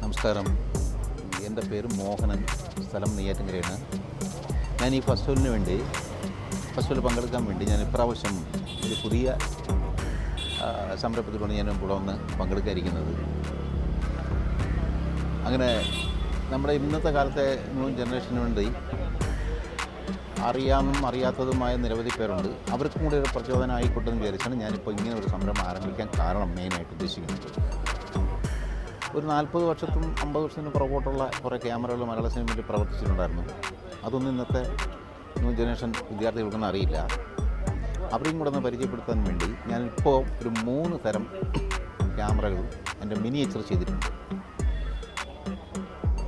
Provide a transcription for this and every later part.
നമസ്കാരം, എൻ്റെ പേര് മോഹനൻ, സ്ഥലം നെയ്യാറ്റിൻകരയാണ്. ഞാൻ ഈ ഫെസ്റ്റിവൽ പങ്കെടുക്കാൻ വേണ്ടി ഞാൻ ഇപ്രാവശ്യം ഒരു പുതിയ സംരംഭത്തിലാണ് ഞാൻ ഇവിടെ വന്ന് പങ്കെടുക്കാതിരിക്കുന്നത്. അങ്ങനെ നമ്മുടെ ഇന്നത്തെ കാലത്തെ ന്യൂ ജനറേഷന് വേണ്ടി അറിയാത്തതുമായ നിരവധി പേരുണ്ട്. അവർക്കും കൂടി ഒരു പ്രചോദനം ആയിക്കോട്ടെ എന്ന് വിചാരിച്ചാണ് ഞാനിപ്പോൾ ഇങ്ങനെ ഒരു സംരംഭം ആരംഭിക്കാൻ കാരണം മെയിനായിട്ട് ഉദ്ദേശിക്കുന്നത്. ഒരു 40 വർഷത്തും 50 വർഷത്തിന് പുറകോട്ടുള്ള കുറേ ക്യാമറകൾ മലയാള സിനിമയിൽ പ്രവർത്തിച്ചിട്ടുണ്ടായിരുന്നു. അതൊന്നും ഇന്നത്തെ ന്യൂ ജനറേഷൻ വിദ്യാർത്ഥികൾക്കൊന്നും അറിയില്ല. അവരെയും കൂടെ ഒന്ന് പരിചയപ്പെടുത്താൻ വേണ്ടി ഞാനിപ്പോൾ ഒരു 3 തരം ക്യാമറകൾ എൻ്റെ മിനിയേച്ചർ ചെയ്തിട്ടുണ്ട്.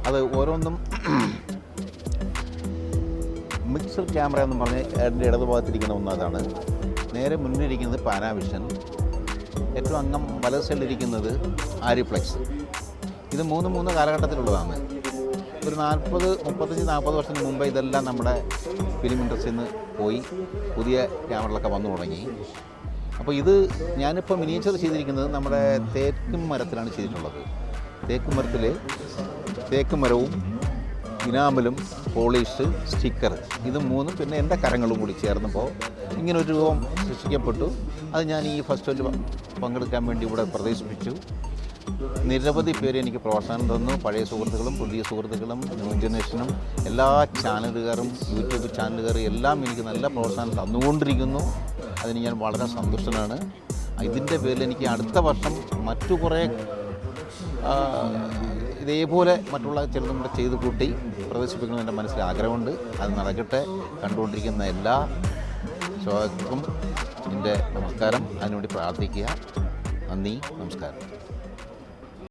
അത് ഓരോന്നും മിക്സർ ക്യാമറ എന്ന് പറഞ്ഞ് എൻ്റെ ഇടതുഭാഗത്തിരിക്കുന്ന ഒന്നതാണ്. നേരെ മുന്നിലിരിക്കുന്നത് പാനാവിഷൻ, ഏറ്റവും അങ്ങം വലത് സൈഡിലിരിക്കുന്നത് ആരിഫ്ലെക്സ്. ഇത് മൂന്ന് കാലഘട്ടത്തിലുള്ളതാണ്. ഒരു 35-40 വർഷത്തിന് മുമ്പ് ഇതെല്ലാം നമ്മുടെ ഫിലിം ഇൻഡസ്ട്രിയിൽ നിന്ന് പോയി പുതിയ ക്യാമറകളൊക്കെ വന്നു തുടങ്ങി. അപ്പോൾ ഇത് ഞാനിപ്പോൾ മിനിയേച്ചർ ചെയ്തിരിക്കുന്നത് നമ്മുടെ തേക്കും മരത്തിലാണ് ചെയ്തിട്ടുള്ളത്. തേക്ക് മരവും ഇനാമലും പോളിഷ് സ്റ്റിക്കർ ഇത് 3 പിന്നെ എൻ്റെ കരങ്ങളും കൂടി ചേർന്നപ്പോൾ ഇങ്ങനൊരു രൂപം സൃഷ്ടിക്കപ്പെട്ടു. അത് ഞാൻ ഈ ഫെസ്റ്റിവലിൽ പങ്കെടുക്കാൻ വേണ്ടി ഇവിടെ പ്രദർശിപ്പിച്ചു. നിരവധി പേര് എനിക്ക് പ്രോത്സാഹനം തന്നു. പഴയ സുഹൃത്തുക്കളും പുതിയ സുഹൃത്തുക്കളും ന്യൂ ജനറേഷനും എല്ലാ ചാനലുകാരും യൂട്യൂബ് ചാനലുകാരും എല്ലാം എനിക്ക് നല്ല പ്രോത്സാഹനം തന്നുകൊണ്ടിരിക്കുന്നു. അതിന് ഞാൻ വളരെ സന്തുഷ്ടനാണ്. ഇതിൻ്റെ പേരിൽ എനിക്ക് അടുത്ത വർഷം മറ്റു കുറേ ഇതേപോലെ മറ്റുള്ള ചിലതും കൂടെ ചെയ്ത് കൂട്ടി പ്രദർശിപ്പിക്കണമെന്ന് എൻ്റെ മനസ്സിൽ ആഗ്രഹമുണ്ട്. അത് നടക്കട്ടെ. കണ്ടുകൊണ്ടിരിക്കുന്ന എല്ലാ ശ്രോതാക്കൾക്കും എൻ്റെ നമസ്കാരം. അതിനുവേണ്ടി പ്രാർത്ഥിക്കുക. നന്ദി, നമസ്കാരം.